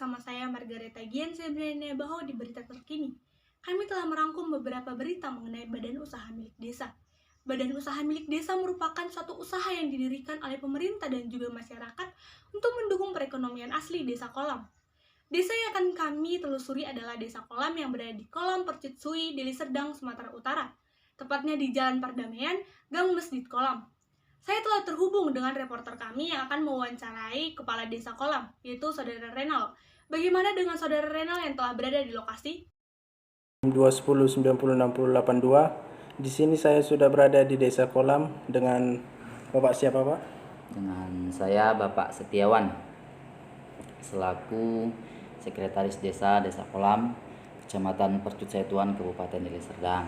bersama saya Margareta Gian Sebrenia Baho di Berita Terkini. Kami telah merangkum beberapa berita mengenai badan usaha milik desa. Badan usaha milik desa merupakan suatu usaha yang didirikan oleh pemerintah dan juga masyarakat untuk mendukung perekonomian asli Desa Kolam. Desa yang akan kami telusuri adalah Desa Kolam yang berada di Kolam Percitsui, Deli Serdang, Sumatera Utara, tepatnya di Jalan Perdamaian, Gang Masjid Kolam. Saya telah terhubung dengan reporter kami yang akan mewawancarai Kepala Desa Kolam, yaitu Saudara Renal. Bagaimana dengan Saudara Renal yang telah berada di lokasi? 210 90 62. Di sini saya sudah berada di Desa Kolam dengan Bapak siapa, Pak? Dengan saya Bapak Setiawan selaku Sekretaris Desa Kolam, Kecamatan Percutsatuan, Kabupaten Deli Serdang.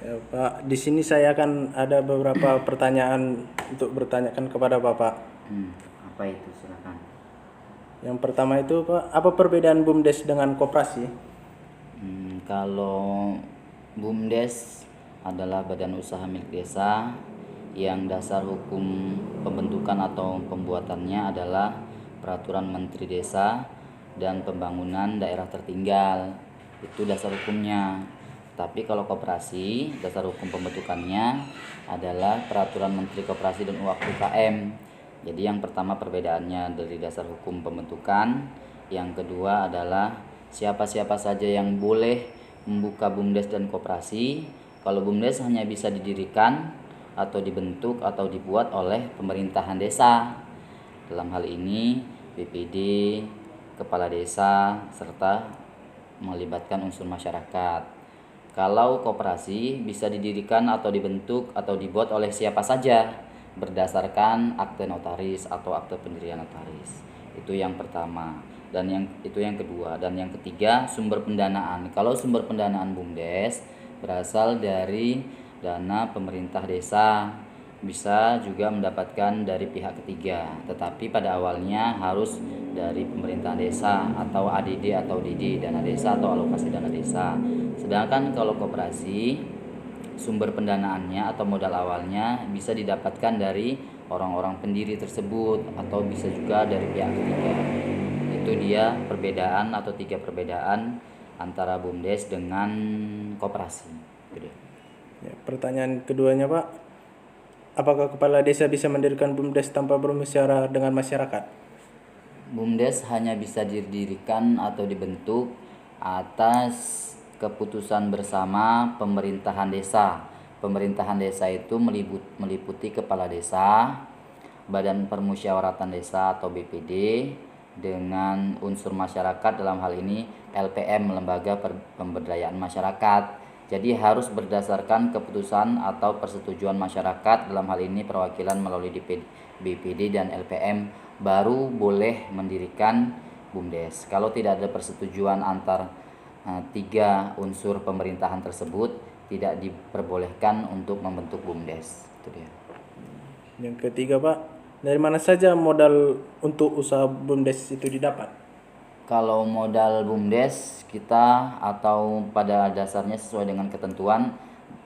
Ya, Pak, di sini saya akan ada beberapa pertanyaan untuk bertanyakan kepada Bapak. Apa itu? Silakan. Yang pertama itu, Pak, apa perbedaan BUMDes dengan koperasi? Kalau BUMDes adalah badan usaha milik desa yang dasar hukum pembentukan atau pembuatannya adalah Peraturan Menteri Desa dan Pembangunan Daerah Tertinggal. Itu dasar hukumnya. Tapi kalau koperasi, dasar hukum pembentukannya adalah Peraturan Menteri Koperasi dan UKM. Jadi yang pertama perbedaannya dari dasar hukum pembentukan, yang kedua adalah siapa-siapa saja yang boleh membuka BUMDes dan koperasi. Kalau BUMDes hanya bisa didirikan atau dibentuk atau dibuat oleh pemerintahan desa. Dalam hal ini BPD, kepala desa, serta melibatkan unsur masyarakat. Kalau koperasi bisa didirikan atau dibentuk atau dibuat oleh siapa saja berdasarkan akte notaris atau akte pendirian notaris. Itu yang pertama. Dan yang kedua. Dan yang ketiga, sumber pendanaan. Kalau sumber pendanaan BUMDes berasal dari dana pemerintah desa, bisa juga mendapatkan dari pihak ketiga, tetapi pada awalnya harus dari pemerintah desa atau ADD atau DD, dana desa atau alokasi dana desa. Sedangkan kalau koperasi, sumber pendanaannya atau modal awalnya bisa didapatkan dari orang-orang pendiri tersebut atau bisa juga dari pihak ketiga. Itu dia perbedaan atau 3 perbedaan antara BUMDes dengan koperasi. Ya, pertanyaan keduanya, Pak, apakah kepala desa bisa mendirikan BUMDes tanpa bermusyawarah dengan masyarakat? BUMDes hanya bisa didirikan atau dibentuk atas keputusan bersama pemerintahan desa. Pemerintahan desa itu meliputi kepala desa, badan permusyawaratan desa atau BPD, dengan unsur masyarakat, dalam hal ini LPM, lembaga pemberdayaan masyarakat. Jadi harus berdasarkan keputusan atau persetujuan masyarakat, dalam hal ini perwakilan melalui BPD dan LPM, baru boleh mendirikan BUMDes. Kalau tidak ada persetujuan antar 3 unsur pemerintahan tersebut, tidak diperbolehkan untuk membentuk BUMDes. Itu dia. Yang ketiga, Pak, dari mana saja modal untuk usaha BUMDes itu didapat? Kalau modal BUMDes kita atau pada dasarnya sesuai dengan ketentuan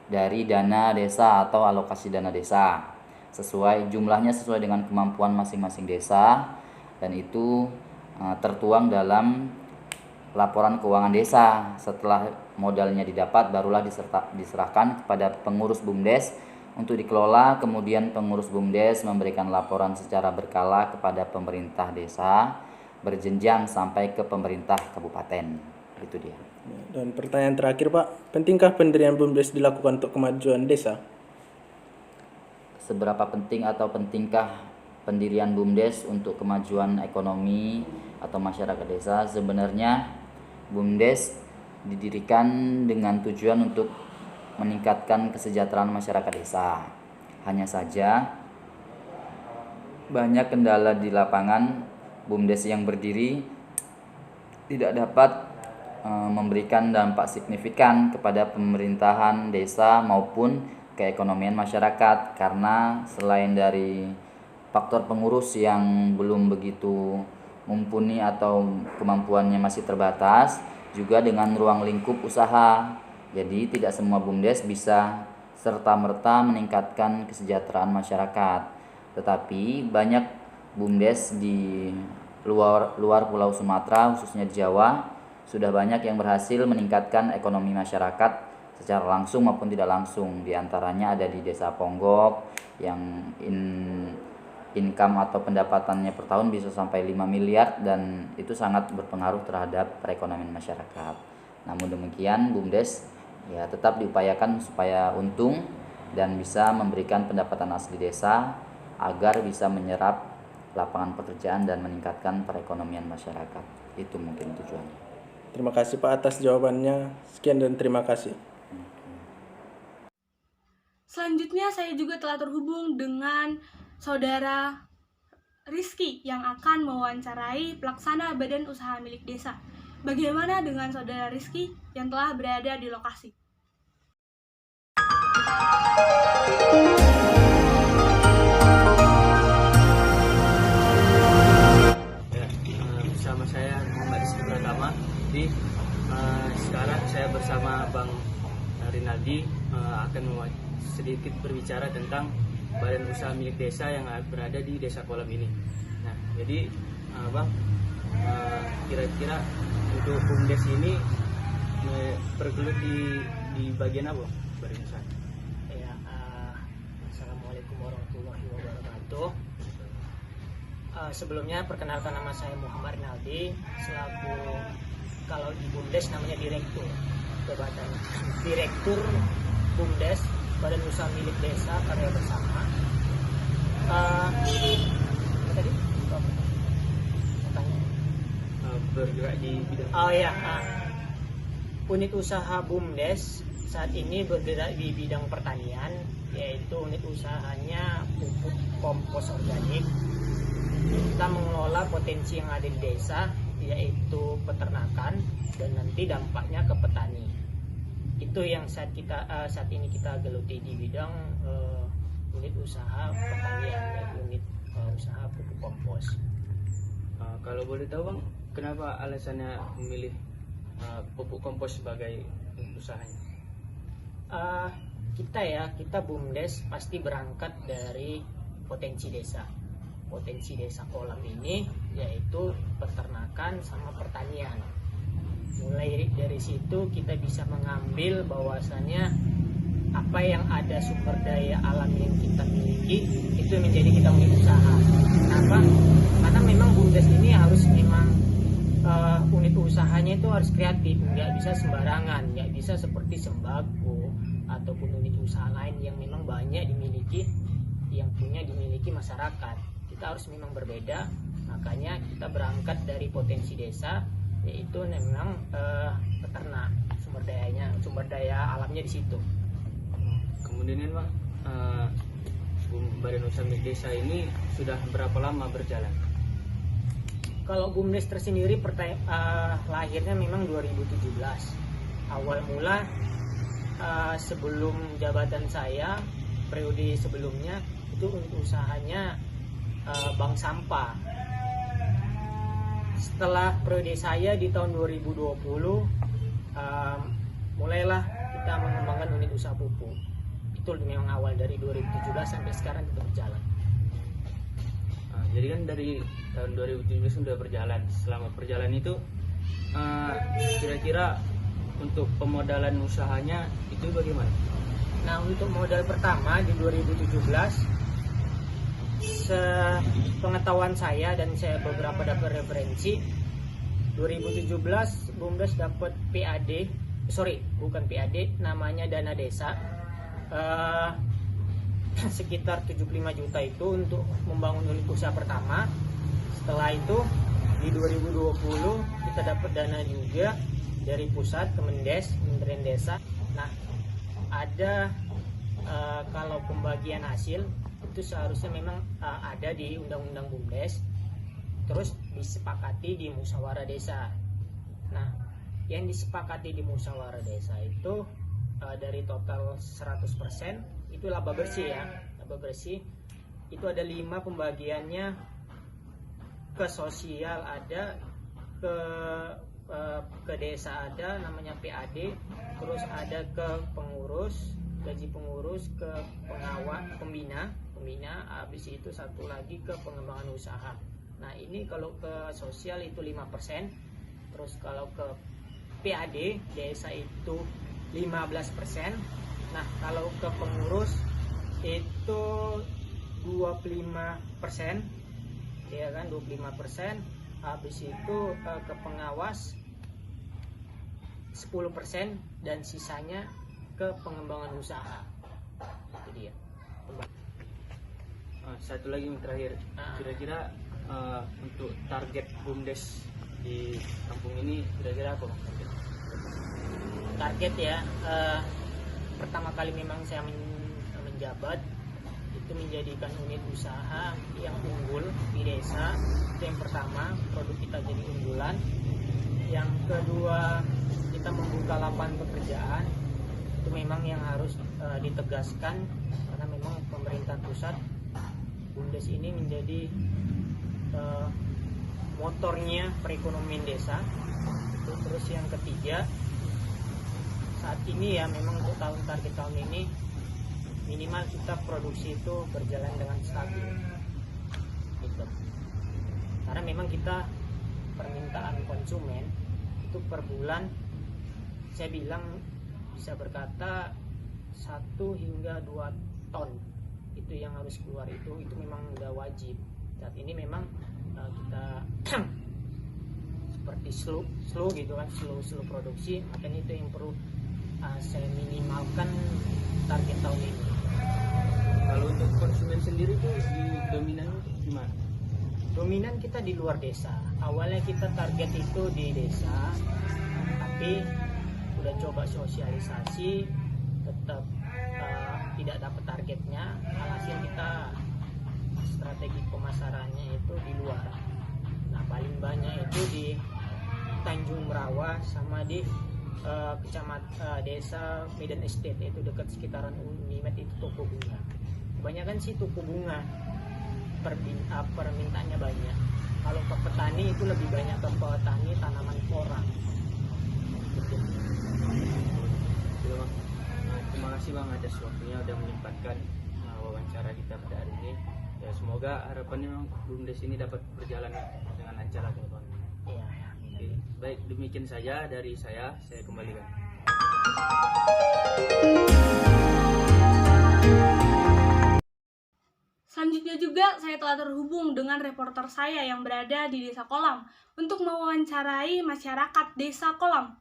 dari dana desa atau alokasi dana desa. Jumlahnya sesuai dengan kemampuan masing-masing desa, dan itu tertuang dalam laporan keuangan desa. Setelah modalnya didapat, barulah diserahkan kepada pengurus BUMDes untuk dikelola. Kemudian pengurus BUMDes memberikan laporan secara berkala kepada pemerintah desa, berjenjang sampai ke pemerintah kabupaten. Itu dia. Dan pertanyaan terakhir, Pak, pentingkah pendirian BUMDes dilakukan untuk kemajuan desa? Seberapa penting atau pentingkah pendirian BUMDes untuk kemajuan ekonomi atau masyarakat desa? Sebenarnya BUMDes didirikan dengan tujuan untuk meningkatkan kesejahteraan masyarakat desa. Hanya saja banyak kendala di lapangan. BUMDes yang berdiri tidak dapat memberikan dampak signifikan kepada pemerintahan desa maupun keekonomian masyarakat, karena selain dari faktor pengurus yang belum begitu mumpuni atau kemampuannya masih terbatas, juga dengan ruang lingkup usaha. Jadi tidak semua BUMDes bisa serta-merta meningkatkan kesejahteraan masyarakat. Tetapi banyak BUMDes di luar Pulau Sumatera, khususnya di Jawa, sudah banyak yang berhasil meningkatkan ekonomi masyarakat secara langsung maupun tidak langsung. Di antaranya ada di Desa Ponggok yang income atau pendapatannya per tahun bisa sampai 5 miliar dan itu sangat berpengaruh terhadap perekonomian masyarakat. Namun demikian, BUMDes ya tetap diupayakan supaya untung dan bisa memberikan pendapatan asli desa agar bisa menyerap lapangan pekerjaan dan meningkatkan perekonomian masyarakat. Itu mungkin tujuannya. Terima kasih Pak atas jawabannya. Sekian dan terima kasih. Selanjutnya saya juga telah terhubung dengan Saudara Rizky yang akan mewawancarai pelaksana Badan Usaha Milik Desa. Bagaimana dengan Saudara Rizky yang telah berada di lokasi? Bersama saya Muhammad Rizky Pratama. Jadi sekarang saya bersama Bang Rinaldi akan sedikit berbicara tentang Badan Usaha Milik Desa yang berada di Desa Kolam ini. Nah, jadi Bang, kira-kira untuk BUMDes ini bergelut di bagian apa, Badan Usaha? Ya, Assalamualaikum warahmatullahi wabarakatuh. Sebelumnya perkenalkan, nama saya Muhammad Rinaldi, selaku kalau di BUMDes namanya direktur, jabatan direktur BUMDes Badan Usaha Milik Desa Karya Bersama. Tadi Bergerak di bidang unit usaha BUMDes saat ini bergerak di bidang pertanian, yaitu unit usahanya pupuk kompos organik. Kita mengelola potensi yang ada di desa, yaitu peternakan dan nanti dampaknya ke petani. Itu yang saat ini kita geluti di bidang unit usaha pertanian, yaitu unit usaha pupuk kompos. Kalau boleh tahu Bang, kenapa alasannya memilih pupuk kompos sebagai usahanya? Kita BUMDes pasti berangkat dari potensi desa. Potensi desa Kolam ini yaitu peternakan sama pertanian. Mulai dari situ kita bisa mengambil bahwasannya apa yang ada sumber daya alam yang kita miliki itu menjadi kita unit usaha. Kenapa? Karena memang BUMDes ini harus memang unit usahanya itu harus kreatif, nggak bisa sembarangan, nggak bisa seperti sembako ataupun unit usaha lain yang memang banyak dimiliki masyarakat. Kita harus memang berbeda, makanya kita berangkat dari potensi desa, yaitu memang peternak, sumber daya alamnya di situ. Kemudian Bang, Badan Usaha Milik Desa ini sudah berapa lama berjalan? Kalau BUMDes tersendiri lahirnya memang 2017. Awal mula sebelum jabatan saya, periode sebelumnya itu usahanya bank sampah. Setelah periode saya di tahun 2020, mulailah kita mengembangkan unit usaha pupuk. Itu memang awal dari 2017 sampai sekarang kita berjalan. Jadi kan dari tahun 2017 sudah berjalan. Selama perjalanan itu kira-kira untuk pemodalan usahanya itu bagaimana? Nah, untuk modal pertama di 2017, sepengetahuan saya dan saya beberapa dapat referensi, 2017 BUMDes dapat namanya dana desa, sekitar 75 juta itu untuk membangun unit usaha pertama. Setelah itu di 2020 kita dapat dana juga dari pusat Kementerian Desa. Nah, ada kalau pembagian hasil itu seharusnya memang ada di undang-undang BUMDes, terus disepakati di musyawarah desa. Nah, yang disepakati di musyawarah desa itu dari total 100% itu laba bersih ya. Laba bersih itu ada 5 pembagiannya, ke sosial ada, ke desa ada namanya PAD, terus ada ke pengurus, gaji pengurus, ke pengawal, pembina, habis itu satu lagi ke pengembangan usaha. Nah ini kalau ke sosial itu 5%, terus kalau ke PAD desa itu 15%. Nah kalau ke pengurus itu 25%, ya kan, 25%. Habis itu ke pengawas 10% dan sisanya ke pengembangan usaha. Itu dia. Satu lagi yang terakhir, kira-kira untuk target BUMDes di kampung ini kira-kira apa Bang? Target ya, pertama kali memang saya menjabat itu menjadikan unit usaha yang unggul di desa. Itu yang pertama, produk kita jadi unggulan. Yang kedua, kita membuka lapangan pekerjaan. Itu memang yang harus ditegaskan, karena memang pemerintah pusat, BUMDes ini menjadi motornya perekonomian desa. Terus yang ketiga, saat ini ya memang untuk target tahun ini minimal kita produksi itu berjalan dengan stabil gitu. Karena memang kita permintaan konsumen itu per bulan saya bilang bisa berkata 1 hingga 2 ton itu yang harus keluar, itu memang udah wajib. Saat ini memang kita seperti slow gitu kan, slow produksi, makanya itu yang perlu saya minimalkan target tahun ini. Kalau untuk konsumen sendiri tuh di dominan gimana? Dominan kita di luar desa. Awalnya kita target itu di desa, tapi udah coba sosialisasi, tetap tidak dapat targetnya. Alhasil kita strategi pemasarannya itu di luar. Nah paling banyak itu di Tanjung Merawa sama di desa Medan Estate, itu dekat sekitaran Unimed, itu toko bunga. Kebanyakan sih toko bunga permintaannya banyak. Kalau ke petani itu lebih banyak ke petani tanaman flora. Terima kasih Bang atas waktunya udah menyempatkan wawancara kita pada hari ini. Ya semoga harapannya BUMDes ini dapat berjalan dengan lancar ke depan. Iya. Oke, baik demikian saja dari saya kembalikan. Selanjutnya juga saya telah terhubung dengan reporter saya yang berada di Desa Kolam untuk mewawancarai masyarakat Desa Kolam,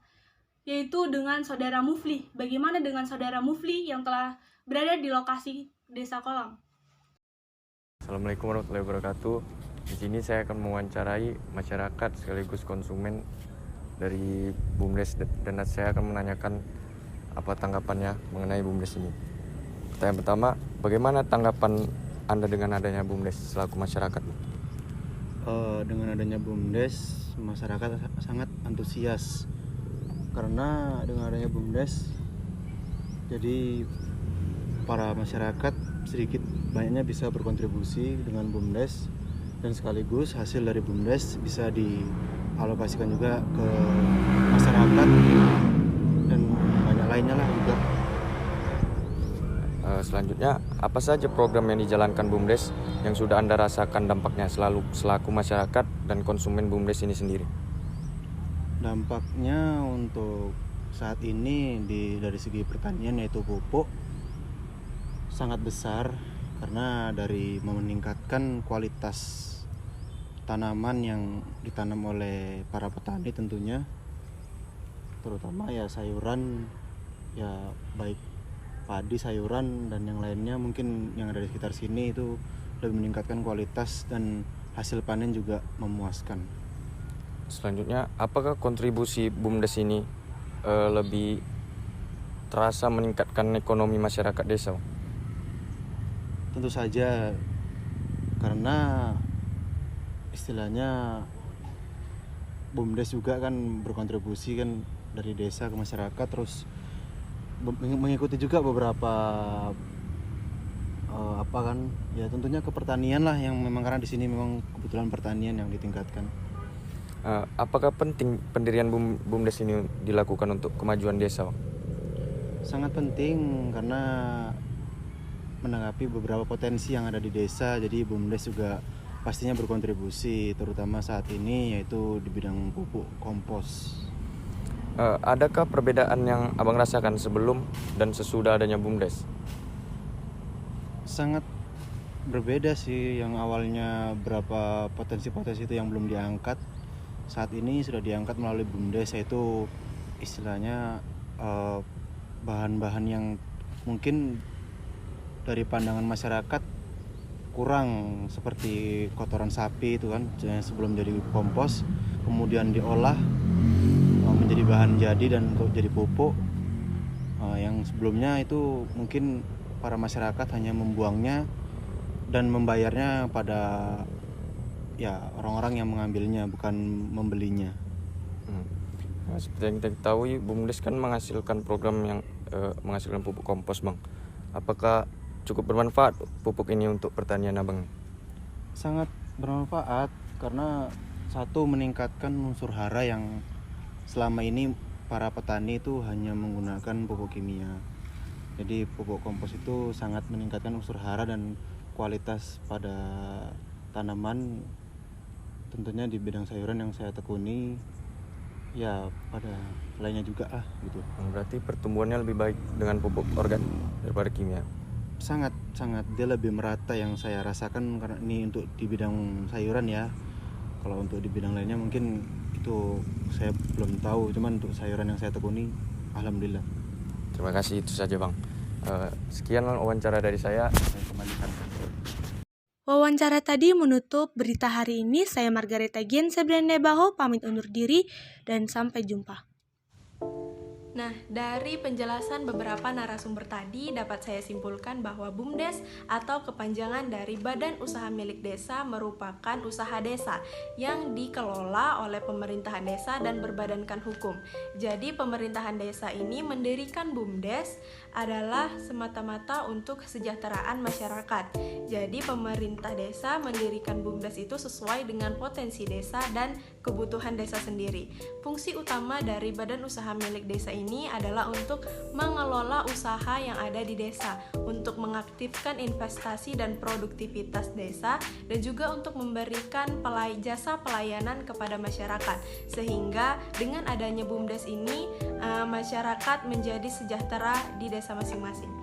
yaitu dengan Saudara Mufli. Bagaimana dengan Saudara Mufli yang telah berada di lokasi Desa Kolam? Assalamualaikum warahmatullahi wabarakatuh. Di sini saya akan mewawancarai masyarakat sekaligus konsumen dari BUMDes, dan saya akan menanyakan apa tanggapannya mengenai BUMDes ini. Pertanyaan pertama, bagaimana tanggapan Anda dengan adanya BUMDes selaku masyarakat? Dengan adanya BUMDes, masyarakat sangat antusias karena dengan adanya BUMDes, jadi para masyarakat sedikit banyaknya bisa berkontribusi dengan BUMDes, dan sekaligus hasil dari BUMDes bisa dialokasikan juga ke masyarakat dan banyak lainnya lah juga. Selanjutnya, apa saja program yang dijalankan BUMDes yang sudah Anda rasakan dampaknya selaku masyarakat dan konsumen BUMDes ini sendiri? Dampaknya untuk saat ini dari segi pertanian, yaitu pupuk, sangat besar karena dari meningkatkan kualitas tanaman yang ditanam oleh para petani tentunya, terutama ya sayuran, ya baik padi, sayuran dan yang lainnya mungkin yang ada di sekitar sini itu lebih meningkatkan kualitas dan hasil panen juga memuaskan. Selanjutnya, apakah kontribusi BUMDes ini lebih terasa meningkatkan ekonomi masyarakat desa? Tentu saja, karena istilahnya BUMDes juga kan berkontribusi kan dari desa ke masyarakat, terus mengikuti juga beberapa ya tentunya ke pertanian lah, yang memang karena di sini memang kebetulan pertanian yang ditingkatkan. Apakah penting pendirian BUMDes ini dilakukan untuk kemajuan desa? Sangat penting karena menanggapi beberapa potensi yang ada di desa, jadi BUMDes juga pastinya berkontribusi, terutama saat ini yaitu di bidang pupuk kompos. Adakah perbedaan yang abang rasakan sebelum dan sesudah adanya BUMDes? Sangat berbeda sih, yang awalnya berapa potensi-potensi itu yang belum diangkat, saat ini sudah diangkat melalui BUMDes, yaitu istilahnya bahan-bahan yang mungkin dari pandangan masyarakat kurang, seperti kotoran sapi itu kan sebelum jadi kompos kemudian diolah menjadi bahan jadi dan untuk jadi pupuk, yang sebelumnya itu mungkin para masyarakat hanya membuangnya dan membayarnya pada ya orang-orang yang mengambilnya, bukan membelinya. Nah, seperti yang kita ketahui, BUMDes kan menghasilkan program yang menghasilkan pupuk kompos, Bang. Apakah cukup bermanfaat pupuk ini untuk pertanian abang? Sangat bermanfaat karena satu, meningkatkan unsur hara yang selama ini para petani itu hanya menggunakan pupuk kimia. Jadi pupuk kompos itu sangat meningkatkan unsur hara dan kualitas pada tanaman, tentunya di bidang sayuran yang saya tekuni, ya pada lainnya juga gitu. Berarti pertumbuhannya lebih baik dengan pupuk organik daripada kimia? Sangat dia lebih merata yang saya rasakan, karena ini untuk di bidang sayuran ya. Kalau untuk di bidang lainnya mungkin itu saya belum tahu, cuman untuk sayuran yang saya tekuni alhamdulillah. Terima kasih, itu saja Bang. Sekian wawancara dari saya kembalikan. Wawancara tadi menutup berita hari ini. Saya Margareta Gian Sebrene Baho pamit undur diri dan sampai jumpa. Nah, dari penjelasan beberapa narasumber tadi dapat saya simpulkan bahwa BUMDes atau kepanjangan dari Badan Usaha Milik Desa merupakan usaha desa yang dikelola oleh pemerintahan desa dan berbadankan hukum. Jadi pemerintahan desa ini mendirikan BUMDes adalah semata-mata untuk kesejahteraan masyarakat. Jadi pemerintah desa mendirikan BUMDes itu sesuai dengan potensi desa dan kebutuhan desa sendiri. Fungsi utama dari Badan Usaha Milik Desa ini adalah untuk mengelola usaha yang ada di desa, untuk mengaktifkan investasi dan produktivitas desa, dan juga untuk memberikan jasa pelayanan kepada masyarakat. Sehingga dengan adanya BUMDes ini, masyarakat menjadi sejahtera di desa masing-masing.